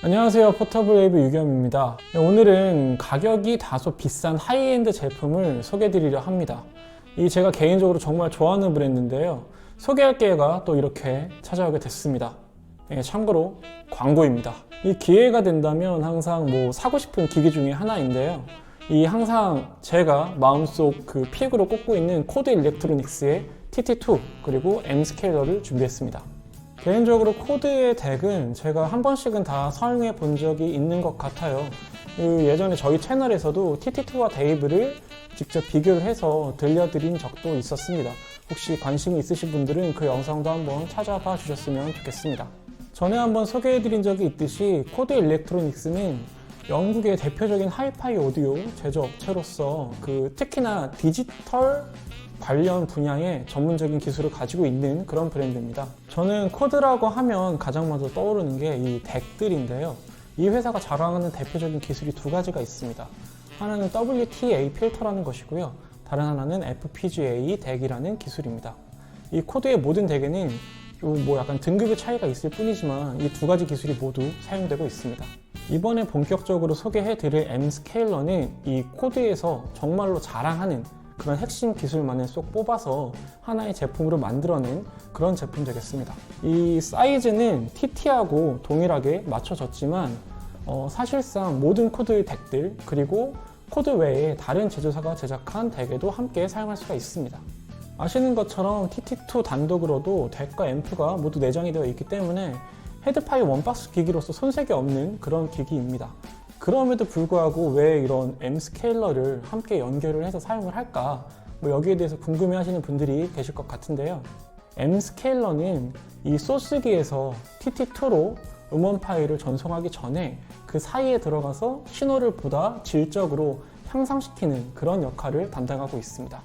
안녕하세요, 포터블웨이브 유겸입니다. 오늘은 가격이 다소 비싼 하이엔드 제품을 소개해 드리려 합니다. 이 제가 개인적으로 정말 좋아하는 브랜드인데요, 소개할 기회가 또 이렇게 찾아오게 됐습니다. 참고로 광고입니다. 이 기회가 된다면 항상 사고 싶은 기기 중에 하나인데요, 이 항상 제가 마음속 그 픽으로 꼽고 있는 코드 일렉트로닉스의 TT2 그리고 M 스케일러를 준비했습니다. 개인적으로 코드의 덱은 제가 한 번씩은 다 사용해 본 적이 있는 것 같아요. 예전에 저희 채널에서도 TT2와 데이브를 직접 비교를 해서 들려드린 적도 있었습니다. 혹시 관심이 있으신 분들은 그 영상도 한번 찾아봐 주셨으면 좋겠습니다. 전에 한번 소개해 드린 적이 있듯이 코드 일렉트로닉스는 영국의 대표적인 하이파이 오디오 제조 업체로서 특히나 디지털 관련 분야의 전문적인 기술을 가지고 있는 그런 브랜드입니다. 저는 코드라고 하면 가장 먼저 떠오르는 게 이 덱들인데요. 이 회사가 자랑하는 대표적인 기술이 두 가지가 있습니다. 하나는 WTA 필터라는 것이고요, 다른 하나는 FPGA 덱이라는 기술입니다. 이 코드의 모든 덱에는 약간 등급의 차이가 있을 뿐이지만 이 두 가지 기술이 모두 사용되고 있습니다. 이번에 본격적으로 소개해드릴 M 스케일러는 이 코드에서 정말로 자랑하는 그런 핵심 기술만을 쏙 뽑아서 하나의 제품으로 만들어낸 그런 제품 되겠습니다. 이 사이즈는 TT하고 동일하게 맞춰졌지만 사실상 모든 코드 덱들 그리고 코드 외에 다른 제조사가 제작한 덱에도 함께 사용할 수가 있습니다. 아시는 것처럼 TT2 단독으로도 덱과 앰프가 모두 내장이 되어 있기 때문에 헤드파이 원박스 기기로서 손색이 없는 그런 기기입니다. 그럼에도 불구하고 왜 이런 M 스케일러를 함께 연결을 해서 사용을 할까? 여기에 대해서 궁금해 하시는 분들이 계실 것 같은데요. M 스케일러는 이 소스기에서 TT2로 음원 파일을 전송하기 전에 그 사이에 들어가서 신호를 보다 질적으로 향상시키는 그런 역할을 담당하고 있습니다.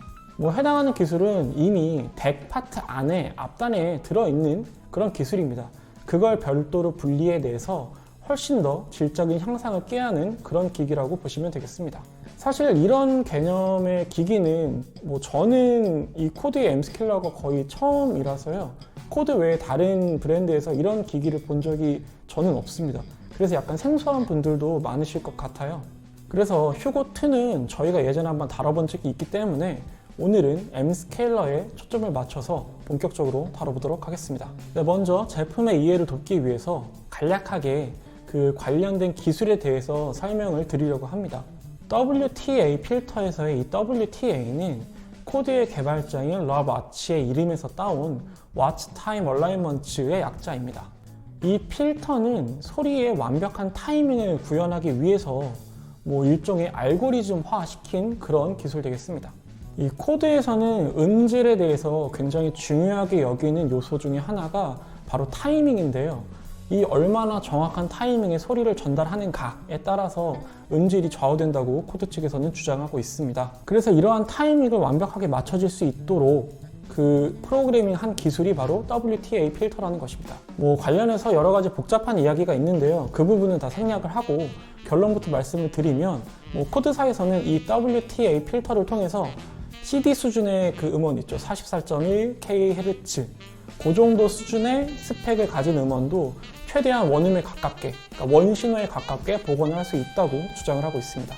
해당하는 기술은 이미 덱 파트 안에 앞단에 들어있는 그런 기술입니다. 그걸 별도로 분리해내서 훨씬 더 질적인 향상을 꾀하는 그런 기기라고 보시면 되겠습니다. 사실 이런 개념의 기기는 저는 이 코드의 M 스케일러가 거의 처음이라서요, 코드 외에 다른 브랜드에서 이런 기기를 본 적이 저는 없습니다. 그래서 약간 생소한 분들도 많으실 것 같아요. 그래서 휴고2는 저희가 예전에 한번 다뤄본 적이 있기 때문에 오늘은 M 스케일러에 초점을 맞춰서 본격적으로 다뤄보도록 하겠습니다. 먼저 제품의 이해를 돕기 위해서 간략하게 그 관련된 기술에 대해서 설명을 드리려고 합니다. WTA 필터에서의 이 WTA는 코드의 개발자인 러브 아치의 이름에서 따온 Watch Time Alignment의 약자입니다. 이 필터는 소리의 완벽한 타이밍을 구현하기 위해서 일종의 알고리즘화 시킨 그런 기술 되겠습니다. 이 코드에서는 음질에 대해서 굉장히 중요하게 여기는 요소 중에 하나가 바로 타이밍인데요. 이 얼마나 정확한 타이밍에 소리를 전달하는가에 따라서 음질이 좌우된다고 코드 측에서는 주장하고 있습니다. 그래서 이러한 타이밍을 완벽하게 맞춰질 수 있도록 그 프로그래밍한 기술이 바로 WTA 필터라는 것입니다. 관련해서 여러 가지 복잡한 이야기가 있는데요, 그 부분은 다 생략을 하고 결론부터 말씀을 드리면 코드사에서는 이 WTA 필터를 통해서 CD 수준의 그 음원 있죠, 44.1kHz 그 정도 수준의 스펙을 가진 음원도 최대한 원음에 가깝게, 그러니까 원신호에 가깝게 복원을 할 수 있다고 주장을 하고 있습니다.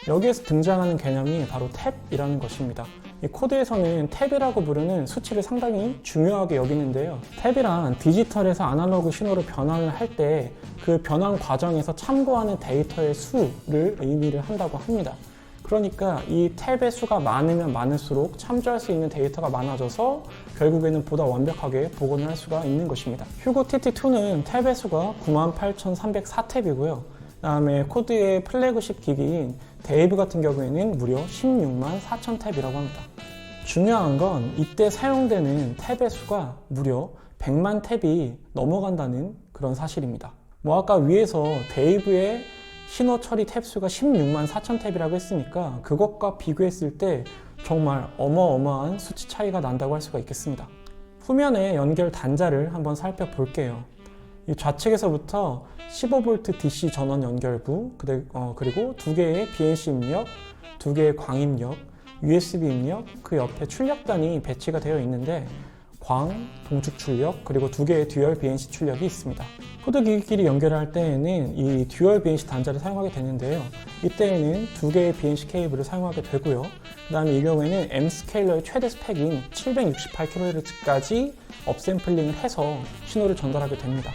여기에서 등장하는 개념이 바로 탭이라는 것입니다. 이 코드에서는 탭이라고 부르는 수치를 상당히 중요하게 여기는데요, 탭이란 디지털에서 아날로그 신호로 변환을 할 때 그 변환 과정에서 참고하는 데이터의 수를 의미를 한다고 합니다. 그러니까 이 탭의 수가 많으면 많을수록 참조할 수 있는 데이터가 많아져서 결국에는 보다 완벽하게 복원을 할 수가 있는 것입니다. 휴고 TT2는 탭의 수가 98,304탭이고요. 다음에 코드의 플래그십 기기인 데이브 같은 경우에는 무려 164,000탭이라고 합니다. 중요한 건 이때 사용되는 탭의 수가 무려 100만 탭이 넘어간다는 그런 사실입니다. 아까 위에서 데이브의 신호 처리 탭 수가 164,000탭이라고 했으니까 그것과 비교했을 때 정말 어마어마한 수치 차이가 난다고 할 수가 있겠습니다. 후면의 연결 단자를 한번 살펴볼게요. 이 좌측에서부터 15V DC 전원 연결부, 그리고 두 개의 BNC 입력, 두 개의 광 입력, USB 입력, 그 옆에 출력단이 배치가 되어 있는데 광, 동축 출력, 그리고 2개의 듀얼 BNC 출력이 있습니다. 코드 기기끼리 연결할 때에는 이 듀얼 BNC 단자를 사용하게 되는데요. 이때에는 2개의 BNC 케이블을 사용하게 되고요. 그 다음에 이 경우에는 M스케일러의 최대 스펙인 768kHz까지 업샘플링을 해서 신호를 전달하게 됩니다.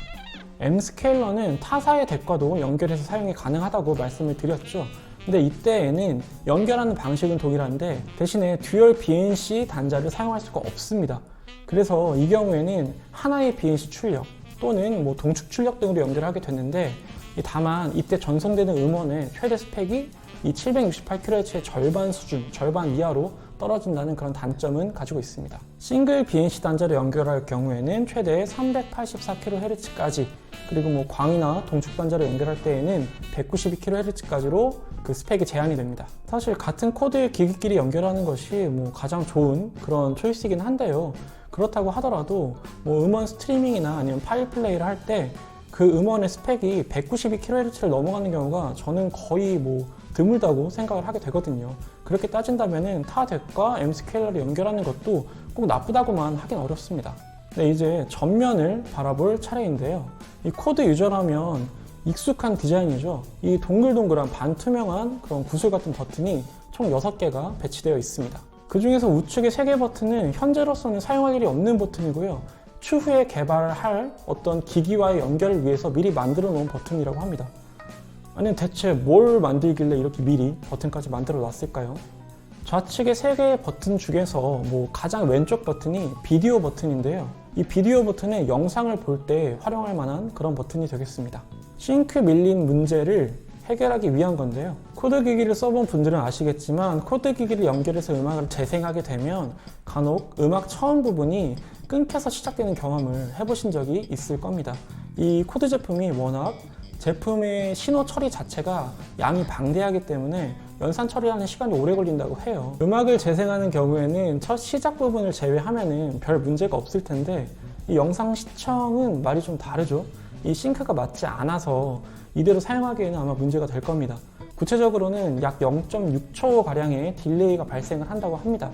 M스케일러는 타사의 덱과도 연결해서 사용이 가능하다고 말씀을 드렸죠. 근데 이때에는 연결하는 방식은 동일한데 대신에 듀얼 BNC 단자를 사용할 수가 없습니다. 그래서 이 경우에는 하나의 BNC 출력 또는 동축 출력 등으로 연결하게 됐는데, 다만 이때 전송되는 음원의 최대 스펙이 이 768kHz의 절반 수준, 절반 이하로 떨어진다는 그런 단점은 가지고 있습니다. 싱글 BNC 단자를 연결할 경우에는 최대 384kHz까지, 그리고 광이나 동축 단자를 연결할 때에는 192kHz까지로 그 스펙이 제한이 됩니다. 사실 같은 코드의 기기끼리 연결하는 것이 가장 좋은 그런 초이스이긴 한데요. 그렇다고 하더라도 음원 스트리밍이나 아니면 파일 플레이를 할 때 그 음원의 스펙이 192kHz를 넘어가는 경우가 저는 거의 드물다고 생각을 하게 되거든요. 그렇게 따진다면은 타 덱과 M스케일러를 연결하는 것도 꼭 나쁘다고만 하긴 어렵습니다. 네, 이제 전면을 바라볼 차례인데요. 이 코드 유저라면 익숙한 디자인이죠. 이 동글동글한 반투명한 그런 구슬 같은 버튼이 총 6개가 배치되어 있습니다. 그 중에서 우측의 3개 버튼은 현재로서는 사용할 일이 없는 버튼이고요. 추후에 개발할 어떤 기기와의 연결을 위해서 미리 만들어 놓은 버튼이라고 합니다. 아니 대체 뭘 만들길래 이렇게 미리 버튼까지 만들어 놨을까요? 좌측의 3개의 버튼 중에서 가장 왼쪽 버튼이 비디오 버튼인데요. 이 비디오 버튼은 영상을 볼 때 활용할 만한 그런 버튼이 되겠습니다. 싱크 밀린 문제를 해결하기 위한 건데요. 코드 기기를 써본 분들은 아시겠지만 코드 기기를 연결해서 음악을 재생하게 되면 간혹 음악 처음 부분이 끊겨서 시작되는 경험을 해보신 적이 있을 겁니다. 이 코드 제품이 워낙 제품의 신호 처리 자체가 양이 방대하기 때문에 연산 처리하는 시간이 오래 걸린다고 해요. 음악을 재생하는 경우에는 첫 시작 부분을 제외하면은 별 문제가 없을 텐데 이 영상 시청은 말이 좀 다르죠. 이 싱크가 맞지 않아서 이대로 사용하기에는 아마 문제가 될 겁니다. 구체적으로는 약 0.6초 가량의 딜레이가 발생을 한다고 합니다.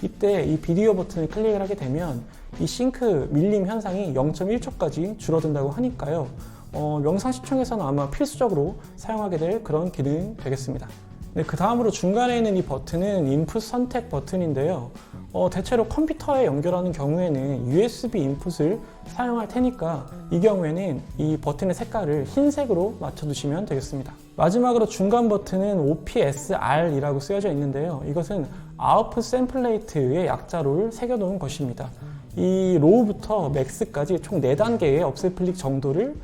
이때 이 비디오 버튼을 클릭을 하게 되면 이 싱크 밀림 현상이 0.1초까지 줄어든다고 하니까요. 영상 시청에서는 아마 필수적으로 사용하게 될 그런 기능이 되겠습니다. 네, 그 다음으로 중간에 있는 이 버튼은 인풋 선택 버튼인데요. 대체로 컴퓨터에 연결하는 경우에는 USB 인풋을 사용할 테니까 이 경우에는 이 버튼의 색깔을 흰색으로 맞춰두시면 되겠습니다. 마지막으로 중간 버튼은 OPSR이라고 쓰여져 있는데요. 이것은 아웃풋 샘플레이트의 약자를 새겨놓은 것입니다. 이 로우부터 맥스까지 총 4단계의 업샘플링 정도를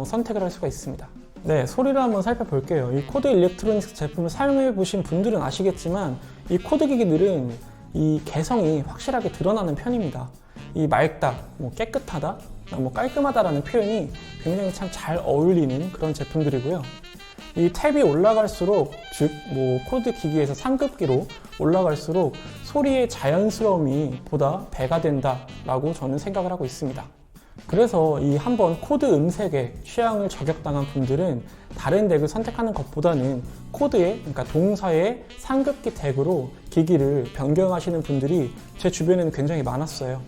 선택을 할 수가 있습니다. 네, 소리를 한번 살펴볼게요. 이 코드 일렉트로닉스 제품을 사용해 보신 분들은 아시겠지만 이 코드 기기들은 이 개성이 확실하게 드러나는 편입니다. 이 맑다, 깨끗하다, 깔끔하다라는 표현이 굉장히 참 잘 어울리는 그런 제품들이고요. 이 탭이 올라갈수록, 즉 코드 기기에서 상급기로 올라갈수록 소리의 자연스러움이 보다 배가 된다라고 저는 생각을 하고 있습니다. 그래서 이 한번 코드 음색에 취향을 저격당한 분들은 다른 덱을 선택하는 것보다는 코드의, 그러니까 동사의 상급기 덱으로 기기를 변경하시는 분들이 제 주변에는 굉장히 많았어요.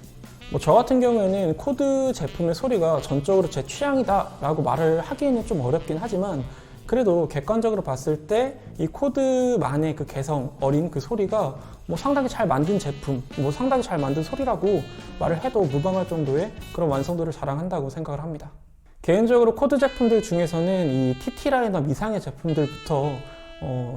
저 같은 경우에는 코드 제품의 소리가 전적으로 제 취향이다 라고 말을 하기에는 좀 어렵긴 하지만 그래도 객관적으로 봤을 때 이 코드만의 그 개성 어린 그 소리가 상당히 잘 만든 제품, 상당히 잘 만든 소리라고 말을 해도 무방할 정도의 그런 완성도를 자랑한다고 생각을 합니다. 개인적으로 코드 제품들 중에서는 이 TT-라이너 미상의 제품들부터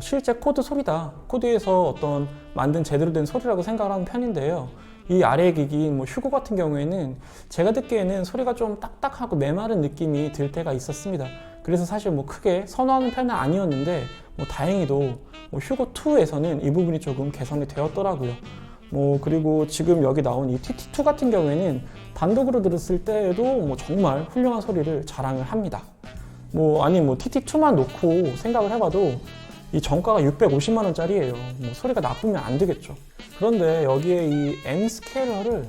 실제 코드 소리다, 코드에서 어떤 만든 제대로 된 소리라고 생각을 하는 편인데요. 이 아래 기기인 휴고 같은 경우에는 제가 듣기에는 소리가 좀 딱딱하고 메마른 느낌이 들 때가 있었습니다. 그래서 사실 크게 선호하는 편은 아니었는데 다행히도 휴고2에서는 이 부분이 조금 개선이 되었더라고요. 그리고 지금 여기 나온 이 TT2 같은 경우에는 단독으로 들었을 때에도 정말 훌륭한 소리를 자랑을 합니다. TT2만 놓고 생각을 해봐도 이 정가가 650만 원짜리예요. 소리가 나쁘면 안 되겠죠. 그런데 여기에 이 M스케일러를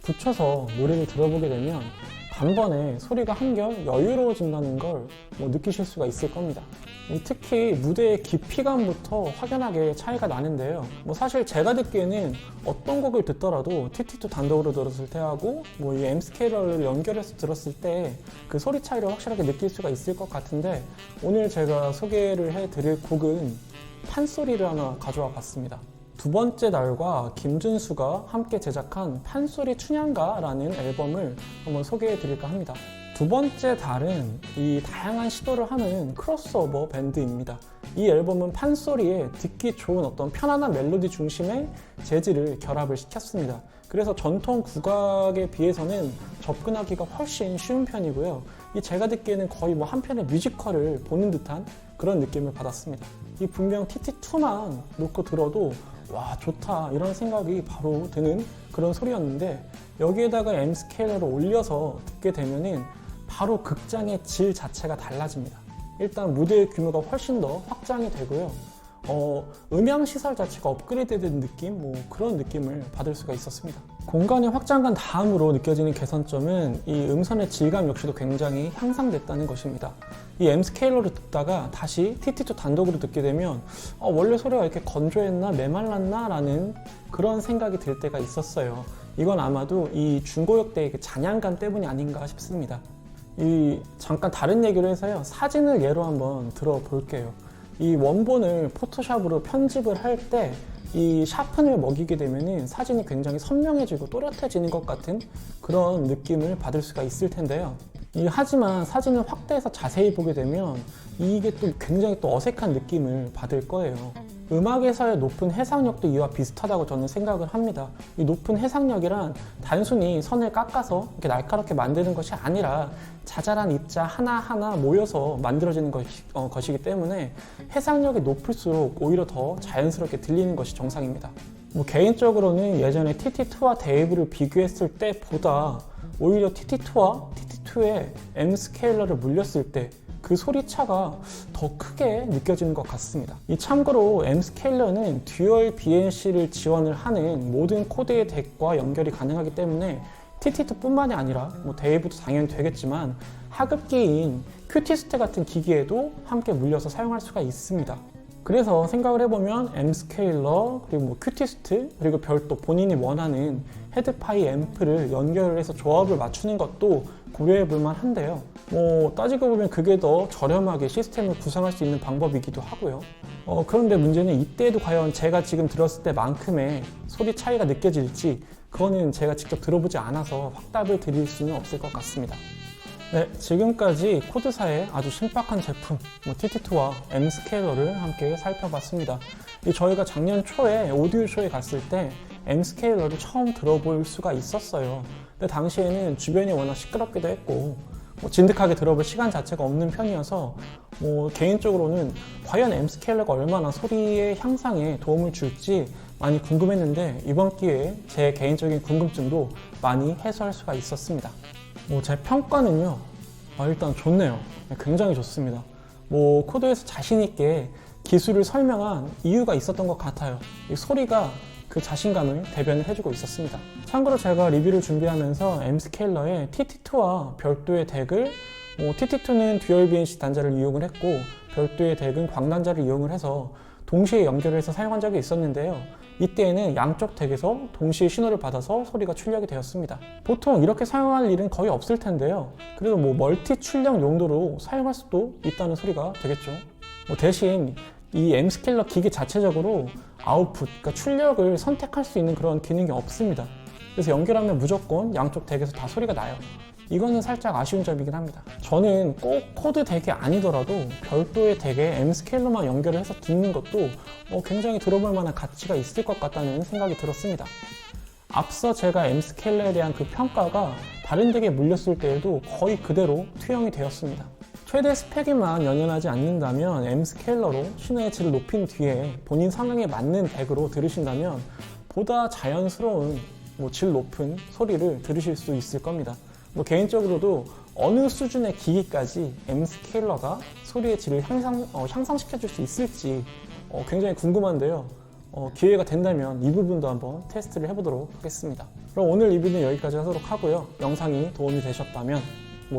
붙여서 노래를 들어보게 되면 단번에 소리가 한결 여유로워진다는 걸 느끼실 수가 있을 겁니다. 특히 무대의 깊이감부터 확연하게 차이가 나는데요. 사실 제가 듣기에는 어떤 곡을 듣더라도 TT2 단독으로 들었을 때하고 이 M 스케일러를 연결해서 들었을 때 그 소리 차이를 확실하게 느낄 수가 있을 것 같은데, 오늘 제가 소개를 해드릴 곡은 판소리를 하나 가져와 봤습니다. 두 번째 달과 김준수가 함께 제작한 판소리 춘향가라는 앨범을 한번 소개해 드릴까 합니다. 두 번째 달은 이 다양한 시도를 하는 크로스오버 밴드입니다. 이 앨범은 판소리에 듣기 좋은 어떤 편안한 멜로디 중심의 재즈를 결합을 시켰습니다. 그래서 전통 국악에 비해서는 접근하기가 훨씬 쉬운 편이고요. 제가 듣기에는 거의 한 편의 뮤지컬을 보는 듯한 그런 느낌을 받았습니다. 이 분명 TT2만 놓고 들어도 와 좋다 이런 생각이 바로 드는 그런 소리였는데, 여기에다가 M 스케일러를 올려서 듣게 되면은 바로 극장의 질 자체가 달라집니다. 일단 무대의 규모가 훨씬 더 확장이 되고요. 음향 시설 자체가 업그레이드된 느낌, 그런 느낌을 받을 수가 있었습니다. 공간의 확장간 다음으로 느껴지는 개선점은 이 음선의 질감 역시도 굉장히 향상됐다는 것입니다. 이 M 스케일러를 듣다가 다시 TT2 단독으로 듣게 되면 원래 소리가 이렇게 건조했나 메말랐나 라는 그런 생각이 들 때가 있었어요. 이건 아마도 이 중고역대의 잔향감 때문이 아닌가 싶습니다. 잠깐 다른 얘기를 해서요, 사진을 예로 한번 들어볼게요. 이 원본을 포토샵으로 편집을 할 때 이 샤픈을 먹이게 되면 사진이 굉장히 선명해지고 또렷해지는 것 같은 그런 느낌을 받을 수가 있을 텐데요. 하지만 사진을 확대해서 자세히 보게 되면 이게 또 굉장히 또 어색한 느낌을 받을 거예요. 음악에서의 높은 해상력도 이와 비슷하다고 저는 생각을 합니다. 이 높은 해상력이란 단순히 선을 깎아서 이렇게 날카롭게 만드는 것이 아니라 자잘한 입자 하나하나 모여서 만들어지는 것이기 때문에 해상력이 높을수록 오히려 더 자연스럽게 들리는 것이 정상입니다. 개인적으로는 예전에 TT2와 데이브를 비교했을 때보다 오히려 TT2와 TT2의 M 스케일러를 물렸을 때 그 소리차가 더 크게 느껴지는 것 같습니다. 참고로 M 스케일러는 듀얼 BNC를 지원을 하는 모든 코드의 덱과 연결이 가능하기 때문에 TT2 뿐만이 아니라 데이브도 당연히 되겠지만 하급기인 큐티스트 같은 기기에도 함께 물려서 사용할 수가 있습니다. 그래서 생각을 해보면 M 스케일러, 그리고 큐티스트, 그리고 별도 본인이 원하는 헤드파이 앰프를 연결을 해서 조합을 맞추는 것도 고려해 볼 만한데요. 따지고 보면 그게 더 저렴하게 시스템을 구성할 수 있는 방법이기도 하고요. 그런데 문제는 이때도 과연 제가 지금 들었을 때만큼의 소리 차이가 느껴질지, 그거는 제가 직접 들어보지 않아서 확답을 드릴 수는 없을 것 같습니다. 네, 지금까지 코드사의 아주 신박한 제품 TT2와 M 스케일러를 함께 살펴봤습니다. 저희가 작년 초에 오디오 쇼에 갔을 때 M 스케일러를 처음 들어볼 수가 있었어요. 근데 당시에는 주변이 워낙 시끄럽기도 했고 진득하게 들어볼 시간 자체가 없는 편이어서 개인적으로는 과연 M 스케일러가 얼마나 소리의 향상에 도움을 줄지 많이 궁금했는데, 이번 기회에 제 개인적인 궁금증도 많이 해소할 수가 있었습니다. 제 평가는요, 일단 좋네요. 굉장히 좋습니다. 코드에서 자신있게 기술을 설명한 이유가 있었던 것 같아요. 이 소리가 그 자신감을 대변을 해주고 있었습니다. 참고로 제가 리뷰를 준비하면서 M 스케일러의 TT2와 별도의 덱을 TT2는 듀얼 BNC 단자를 이용을 했고 별도의 덱은 광단자를 이용을 해서 동시에 연결을 해서 사용한 적이 있었는데요. 이때에는 양쪽 덱에서 동시에 신호를 받아서 소리가 출력이 되었습니다. 보통 이렇게 사용할 일은 거의 없을 텐데요. 그래도 멀티 출력 용도로 사용할 수도 있다는 소리가 되겠죠. 대신 이 M 스케일러 기기 자체적으로 아웃풋, 그러니까 출력을 선택할 수 있는 그런 기능이 없습니다. 그래서 연결하면 무조건 양쪽 덱에서 다 소리가 나요. 이거는 살짝 아쉬운 점이긴 합니다. 저는 꼭 코드 덱이 아니더라도 별도의 덱에 M 스케일러만 연결을 해서 듣는 것도 굉장히 들어볼 만한 가치가 있을 것 같다는 생각이 들었습니다. 앞서 제가 M 스케일러에 대한 그 평가가 다른 덱에 물렸을 때에도 거의 그대로 투영이 되었습니다. 최대 스펙에만 연연하지 않는다면 M 스케일러로 신호의 질을 높인 뒤에 본인 상황에 맞는 덱으로 들으신다면 보다 자연스러운 질 높은 소리를 들으실 수 있을 겁니다. 개인적으로도 어느 수준의 기기까지 M 스케일러가 소리의 질을 향상시켜 줄 수 있을지 굉장히 궁금한데요. 기회가 된다면 이 부분도 한번 테스트를 해보도록 하겠습니다. 그럼 오늘 리뷰는 여기까지 하도록 하고요. 영상이 도움이 되셨다면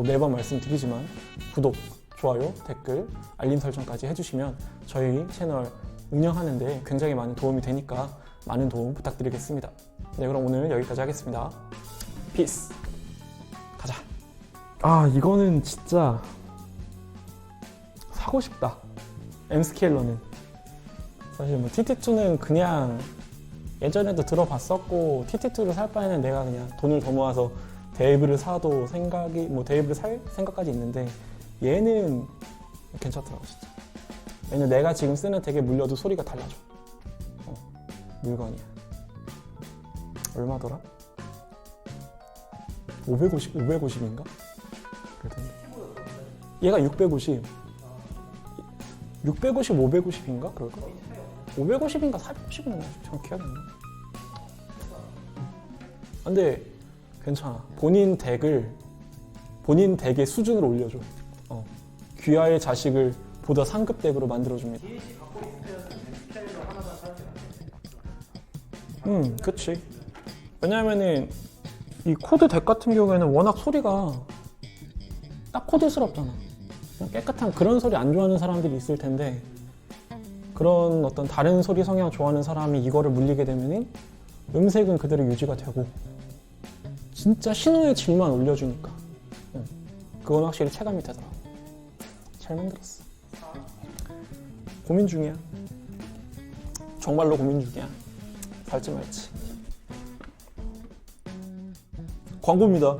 매번 말씀드리지만 구독, 좋아요, 댓글, 알림 설정까지 해주시면 저희 채널 운영하는 데 굉장히 많은 도움이 되니까 많은 도움 부탁드리겠습니다. 네, 그럼 오늘 여기까지 하겠습니다. 피스. 가자. 이거는 진짜 사고 싶다. M스케일러는. 사실 TT2는 그냥 예전에도 들어봤었고, TT2를 살 바에는 내가 그냥 돈을 더 모아서 데이브를 사도 데이브를 살 생각까지 있는데, 얘는 괜찮더라고 진짜. 왜냐면 내가 지금 쓰는 덱에 물려도 소리가 달라져. 물건이야. 얼마더라? 550인가? 그러던데. 얘가 650, 550인가? 그럴까? 550인가 450인가? 정확히 기억이 안 나. 근데 괜찮아. 본인 덱의 수준을 올려줘. 귀하의 자식을 보다 상급 덱으로 만들어줍니다. 그치. 왜냐면은 이 코드 덱 같은 경우에는 워낙 소리가 딱 코드스럽잖아. 그냥 깨끗한 그런 소리 안 좋아하는 사람들이 있을 텐데, 그런 어떤 다른 소리 성향 좋아하는 사람이 이거를 물리게 되면은 음색은 그대로 유지가 되고 진짜 신호의 질만 올려주니까 그건 확실히 체감이 되더라. 잘 만들었어. 고민 중이야. 정말로 고민 중이야. 살지 말지. 광고입니다.